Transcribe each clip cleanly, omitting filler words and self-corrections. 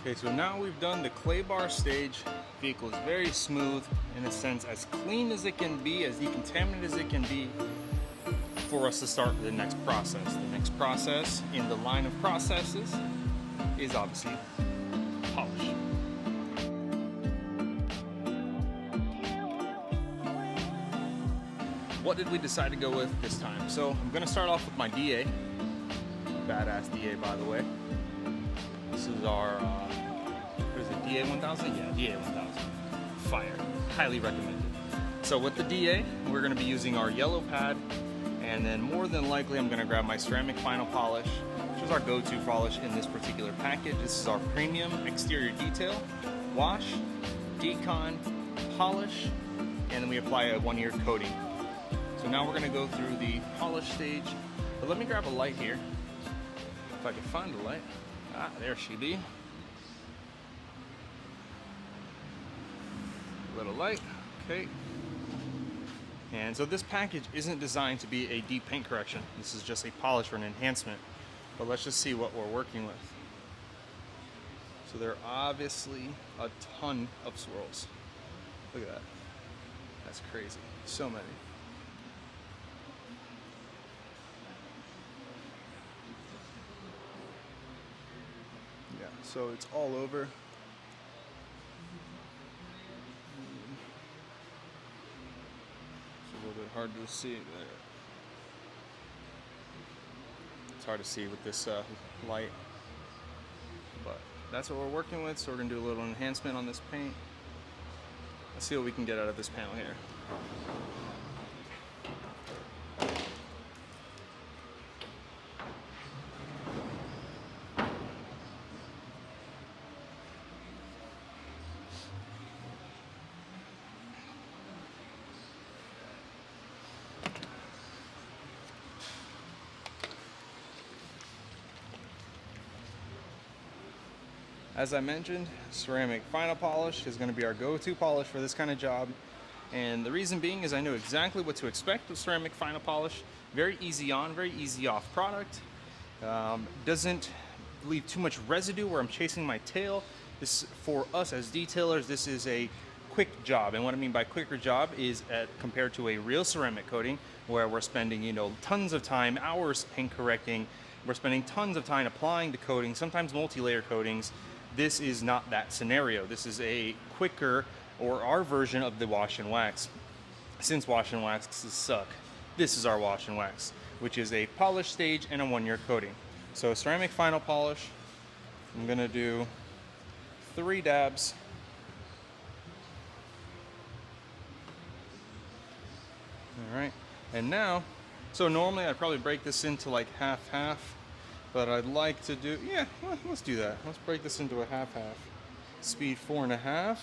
Okay, so now we've done the clay bar stage. Vehicle is very smooth, in a sense, as clean as it can be, as decontaminated as it can be, for us to start the next process. The next process in the line of processes is obviously polish. What did we decide to go with this time? So I'm gonna start off with my DA. Badass DA, by the way. This is our, what is it, DA 1000? Yeah, DA 1000. Fire. Highly recommended. So with the DA, we're gonna be using our yellow pad, and then more than likely I'm gonna grab my ceramic final polish, which is our go-to polish in this particular package. This is our premium exterior detail, wash, decon, polish, and then we apply a 1-year coating. So now we're gonna go through the polish stage, but let me grab a light here. If I can find the light. Ah, there she be. Little light, okay. And so this package isn't designed to be a deep paint correction. This is just a polish or an enhancement. But let's just see what we're working with. So there are obviously a ton of swirls. Look at that. That's crazy. So many. Yeah, so it's all over. It's a little bit hard to see there. It's hard to see with this light, but that's what we're working with. So we're gonna do a little enhancement on this paint. Let's see what we can get out of this panel here. As I mentioned, ceramic final polish is going to be our go-to polish for this kind of job. And the reason being is I know exactly what to expect with ceramic final polish. Very easy on, very easy off product. Doesn't leave too much residue where I'm chasing my tail. This, for us as detailers, this is a quick job. And what I mean by quicker job is compared to a real ceramic coating where we're spending, tons of time, hours paint correcting. We're spending tons of time applying the coating, sometimes multi-layer coatings. This is not that scenario. This is a quicker, or our version of the wash and wax. Since wash and waxes suck, this is our wash and wax, which is a polish stage and a 1-year coating. So ceramic final polish, I'm gonna do 3 dabs. All right, and now, so normally I'd probably break this into like half-half, but I'd like to do, yeah, well, let's do that. Let's break this into a half-half. Speed 4.5.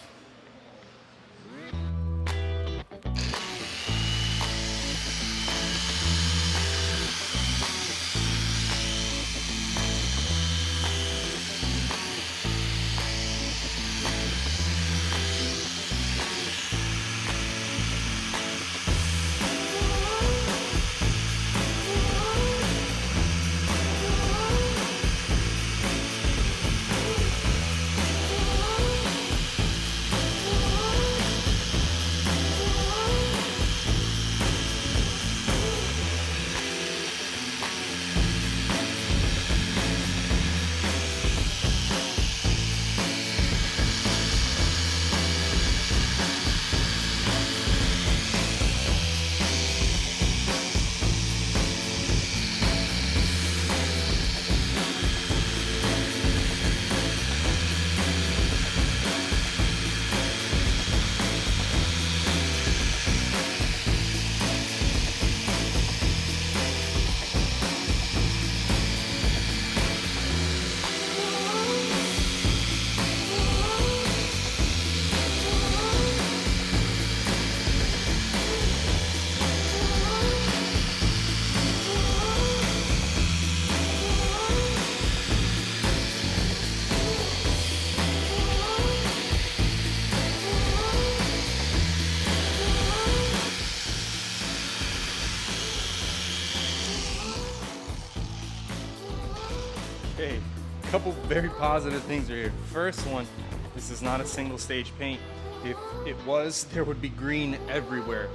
couple very positive things right here. First one, this is not a single stage paint. If it was, there would be green everywhere.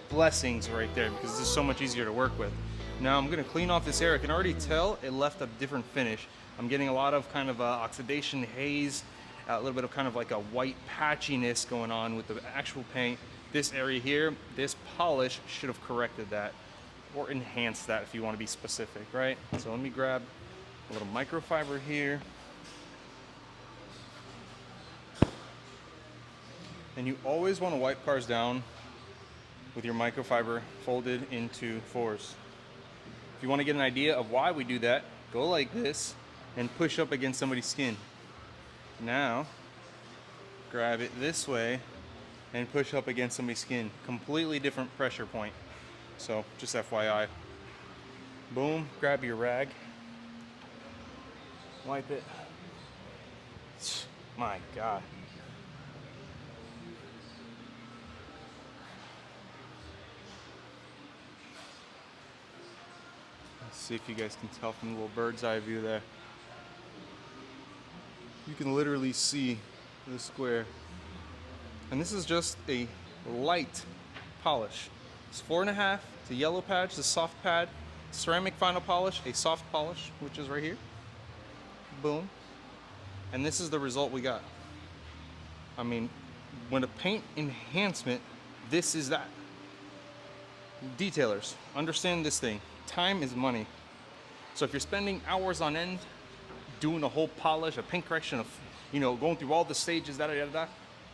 Blessings right there, because this is so much easier to work with. Now I'm gonna clean off this area. I can already tell it left a different finish. I'm getting a lot of kind of oxidation, haze, a little bit of kind of like a white patchiness going on with the actual paint. This area here, this polish should have corrected that or enhanced that if you want to be specific, right? So let me grab a little microfiber here. And you always want to wipe cars down with your microfiber folded into fours. If you want to get an idea of why we do that, go like this and push up against somebody's skin. Now, grab it this way and push up against somebody's skin. Completely different pressure point. So, just FYI. Boom, grab your rag. Wipe it. My God. Let's see if you guys can tell from the little bird's eye view there. You can literally see the square. And this is just a light polish. It's 4.5 to yellow patch, the soft pad, ceramic final polish, a soft polish, which is right here. Boom. And this is the result we got. I mean, when a paint enhancement, this is that. Detailers, understand this thing. Time is money. So if you're spending hours on end doing a whole polish, a paint correction, of, you know, going through all the stages,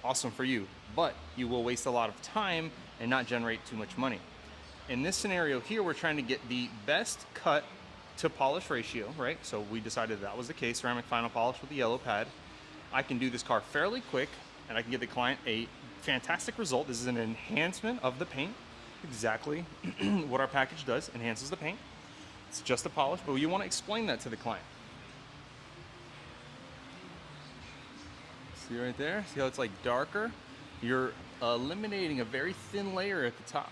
awesome for you. But you will waste a lot of time and not generate too much money. In this scenario here, we're trying to get the best cut to polish ratio, right? So we decided that was the case, ceramic final polish with the yellow pad. I can do this car fairly quick and I can give the client a fantastic result. This is an enhancement of the paint. Exactly what our package does, enhances the paint. It's just a polish, but you want to explain that to the client. See right there? See how it's like darker? You're eliminating a very thin layer at the top.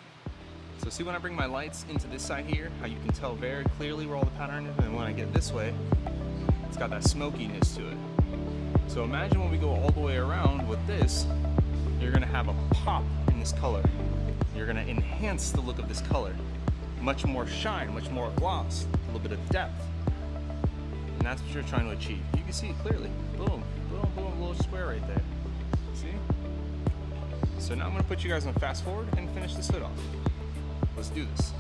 So see when I bring my lights into this side here, how you can tell very clearly where all the pattern is, and when I get this way, it's got that smokiness to it. So imagine when we go all the way around with this, you're gonna have a pop in this color. You're gonna enhance the look of this color. Much more shine, much more gloss, a little bit of depth. And that's what you're trying to achieve. You can see it clearly. Boom, boom, boom, little square right there. See? So now I'm gonna put you guys on fast forward and finish this hood off. Let's do this.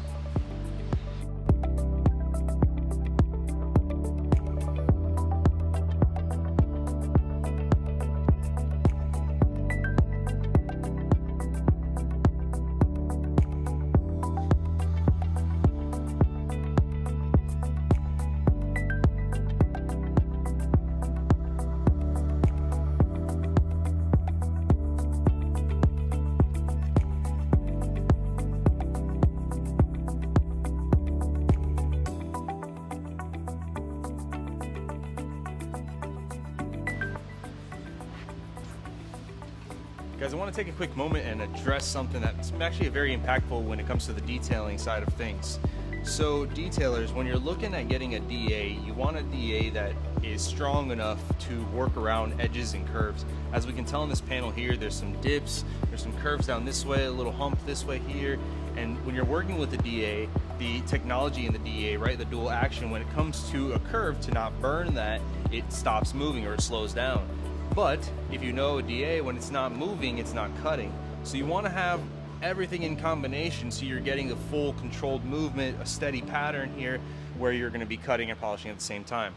Guys, I want to take a quick moment and address something that's actually very impactful when it comes to the detailing side of things. So detailers, when you're looking at getting a DA, you want a DA that is strong enough to work around edges and curves. As we can tell in this panel here, there's some dips, there's some curves down this way, a little hump this way here. And when you're working with the DA, the technology in the DA, right, the dual action, when it comes to a curve, to not burn that, it stops moving or it slows down. But if you know a DA, when it's not moving, it's not cutting. So you want to have everything in combination so you're getting the full controlled movement, a steady pattern here where you're going to be cutting and polishing at the same time.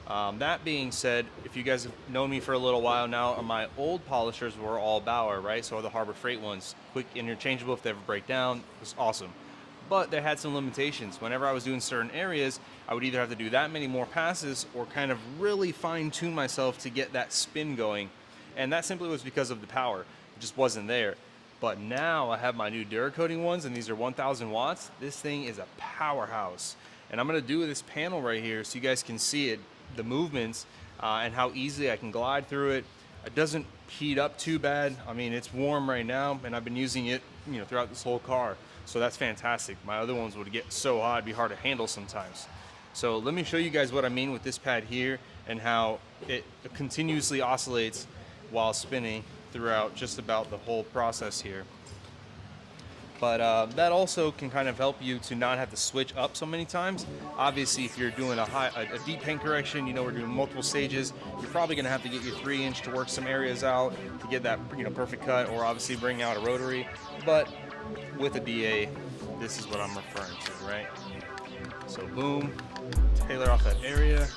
That being said, if you guys have known me for a little while now, my old polishers were all Bauer, right? So the Harbor Freight ones, quick interchangeable if they ever break down, it was awesome. But they had some limitations. Whenever I was doing certain areas, I would either have to do that many more passes or kind of really fine tune myself to get that spin going. And that simply was because of the power. It just wasn't there. But now I have my new Duracoating ones, and these are 1000 watts. This thing is a powerhouse. And I'm gonna do this panel right here so you guys can see it, the movements, and how easily I can glide through it. It doesn't heat up too bad. I mean, it's warm right now, and I've been using it, you know, throughout this whole car. So that's fantastic. My other ones would get so hot, it'd be hard to handle sometimes. So let me show you guys what I mean with this pad here and how it continuously oscillates while spinning throughout just about the whole process here. But that also can kind of help you to not have to switch up so many times. Obviously, if you're doing a deep paint correction, we're doing multiple stages, you're probably going to have to get your 3-inch to work some areas out to get that perfect cut, or obviously bring out a rotary. But with a DA, this is what I'm referring to, right? So boom, tailor off that area.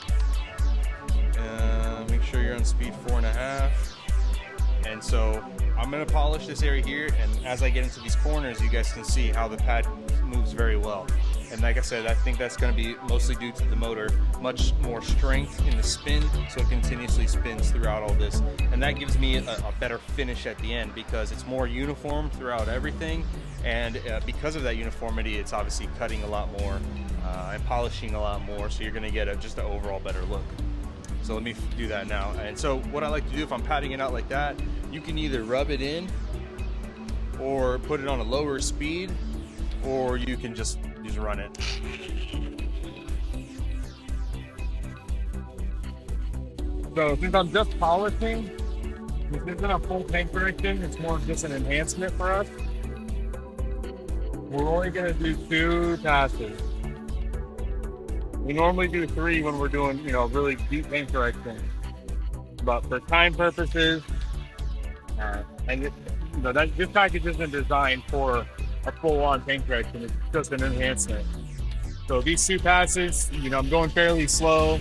Make sure you're on speed 4.5. And so I'm going to polish this area here, and as I get into these corners, you guys can see how the pad moves very well. And like I said, I think that's going to be mostly due to the motor, much more strength in the spin, so it continuously spins throughout all this. And that gives me a better finish at the end because it's more uniform throughout everything. And because of that uniformity, it's obviously cutting a lot more and polishing a lot more, so you're going to get just an overall better look. So let me do that now. And so what I like to do, if I'm patting it out like that, you can either rub it in or put it on a lower speed, or you can just run it. So since I'm just polishing, this isn't a full paint correction, it's more just an enhancement for us. We're only gonna do 2 passes. We normally do 3 when we're doing, really deep paint correction. But for time purposes, and this package isn't designed for a full-on paint correction. It's just an enhancement. So these 2 passes, I'm going fairly slow,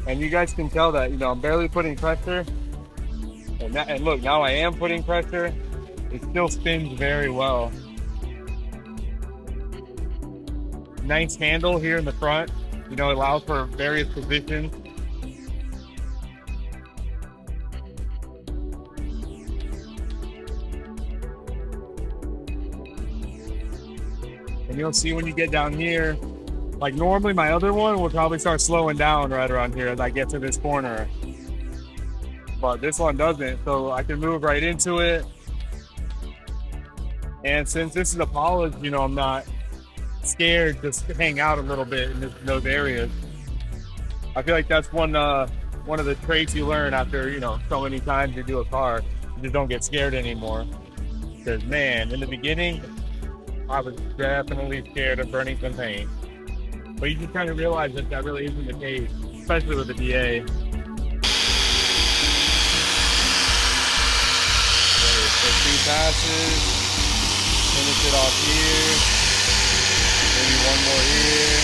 and you guys can tell that, I'm barely putting pressure. And look, now I am putting pressure. It still spins very well. Nice handle here in the front, it allows for various positions. And you'll see when you get down here, like normally my other one will probably start slowing down right around here as I get to this corner. But this one doesn't, so I can move right into it. And since this is a polish, I'm not scared to hang out a little bit in those areas. I feel like that's one of the traits you learn after so many times you do a car. You just don't get scared anymore. Because man, in the beginning, I was definitely scared of burning some paint. But you just kind of realize that really isn't the case, especially with the DA. So 2 passes, finish it off here. Maybe one more here.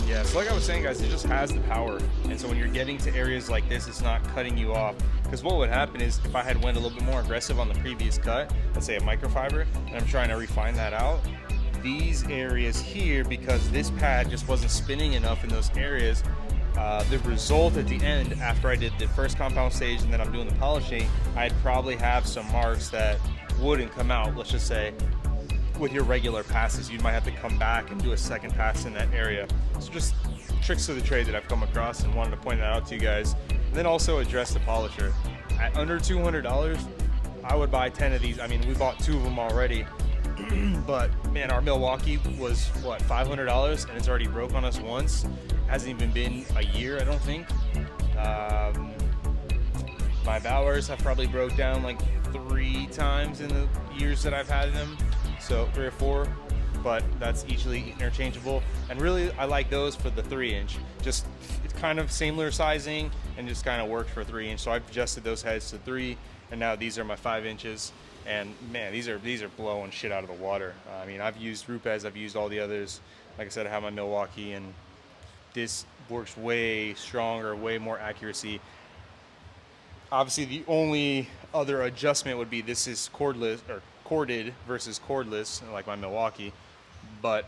Yeah, so like I was saying, guys, it just has the power. And so when you're getting to areas like this, it's not cutting you off. Because what would happen is if I had went a little bit more aggressive on the previous cut, let's say a microfiber, and I'm trying to refine that out, these areas here, because this pad just wasn't spinning enough in those areas, the result at the end, after I did the first compound stage and then I'm doing the polishing, I'd probably have some marks that wouldn't come out. Let's just say with your regular passes, you might have to come back and do a second pass in that area. So just tricks of the trade that I've come across and wanted to point that out to you guys. And then also address the polisher. At under $200, I would buy 10 of these. I mean, we bought 2 of them already. But man, our Milwaukee was what, $500, and it's already broke on us once. Hasn't even been a year, I don't think. My Bowers have probably broke down like 3 times in the years that I've had them, so 3 or 4, but that's easily interchangeable. And really, I like those for the 3-inch. Just it's kind of similar sizing and just kind of worked for 3-inch. So I've adjusted those heads to 3, and now these are my 5 inches. And man, these are blowing shit out of the water. I mean, I've used Rupes, I've used all the others. Like I said, I have my Milwaukee, and this works way stronger, way more accuracy. Obviously, the only other adjustment would be this is cordless or corded versus cordless, like my Milwaukee. But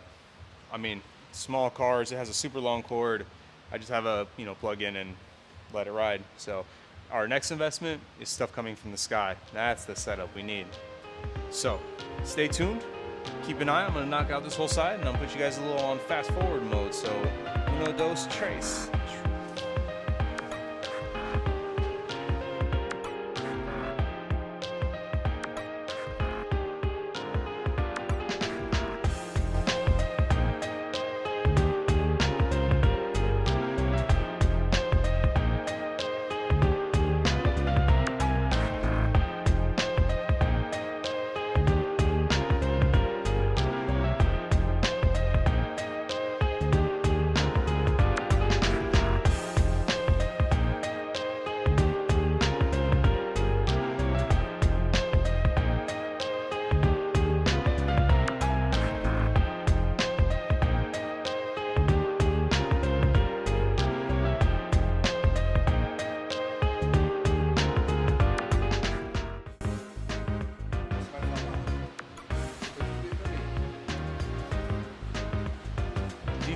I mean, small cars, it has a super long cord. I just have a plug in and let it ride. So our next investment is stuff coming from the sky. That's the setup we need. So stay tuned. Keep an eye. I'm going to knock out this whole side, and I'm going to put you guys a little on fast forward mode. So, uno, dos, tres.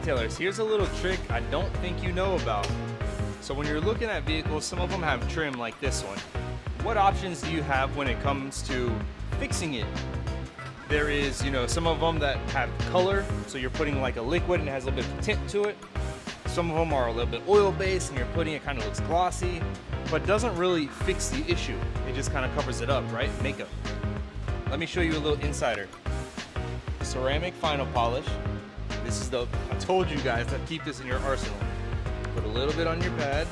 retailers, here's a little trick I don't think you know about. So when you're looking at vehicles, some of them have trim like this one. What options do you have when it comes to fixing it? There is, some of them that have color, so you're putting like a liquid and it has a little bit of tint to it. Some of them are a little bit oil-based and you're putting it kind of looks glossy, but doesn't really fix the issue. It just kind of covers it up, right? Makeup. Let me show you a little insider. Ceramic final polish. This is I told you guys to keep this in your arsenal. Put a little bit on your pad.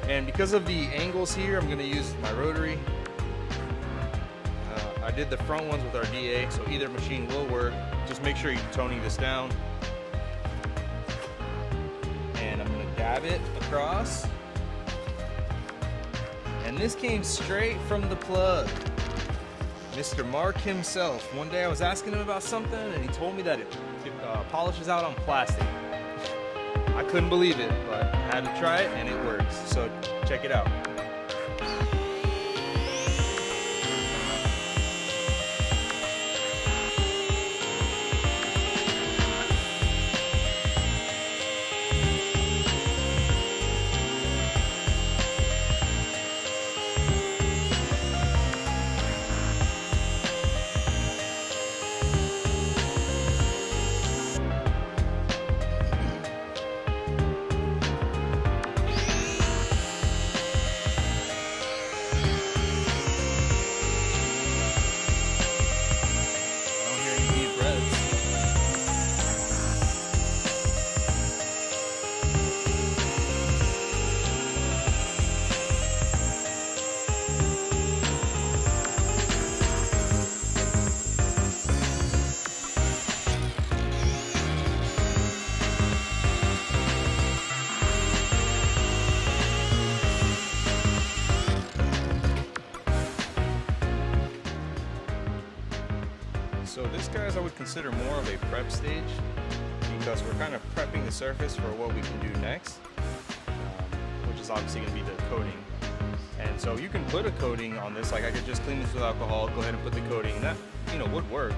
And because of the angles here, I'm gonna use my rotary. I did the front ones with our DA, so either machine will work. Just make sure you're toning this down. And I'm gonna dab it across. And this came straight from the plug. Mr. Mark himself. One day I was asking him about something and he told me that it polishes out on plastic. I couldn't believe it, but I had to try it and it works. So check it out. So this, guys, I would consider more of a prep stage because we're kind of prepping the surface for what we can do next, which is obviously going to be the coating. And so you can put a coating on this, like I could just clean this with alcohol, go ahead and put the coating, and that, would work.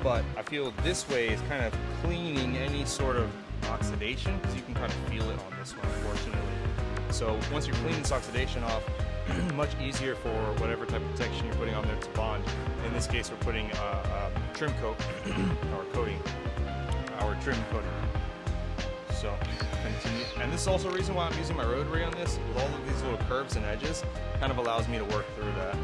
But I feel this way is kind of cleaning any sort of oxidation, because you can kind of feel it on this one, unfortunately. So once you're cleaning this oxidation off, much easier for whatever type of protection you're putting on there to bond. In this case, we're putting a trim coat, or coating, our trim coating. So continue. And this is also a reason why I'm using my rotary on this. With all of these little curves and edges, kind of allows me to work through that.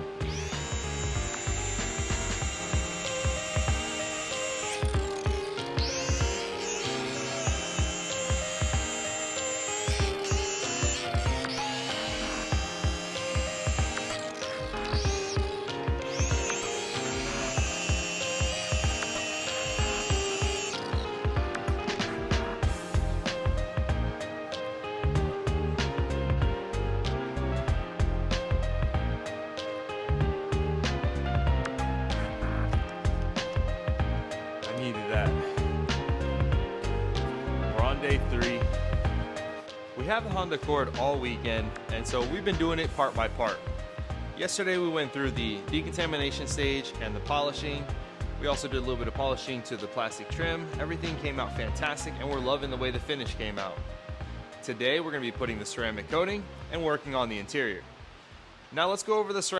We're on day 3. We have the Honda Accord all weekend, and so we've been doing it part by part. Yesterday we went through the decontamination stage and the polishing. We also did a little bit of polishing to the plastic trim. Everything came out fantastic and we're loving the way the finish came out. Today we're going to be putting the ceramic coating and working on the interior. Now let's go over the ceramic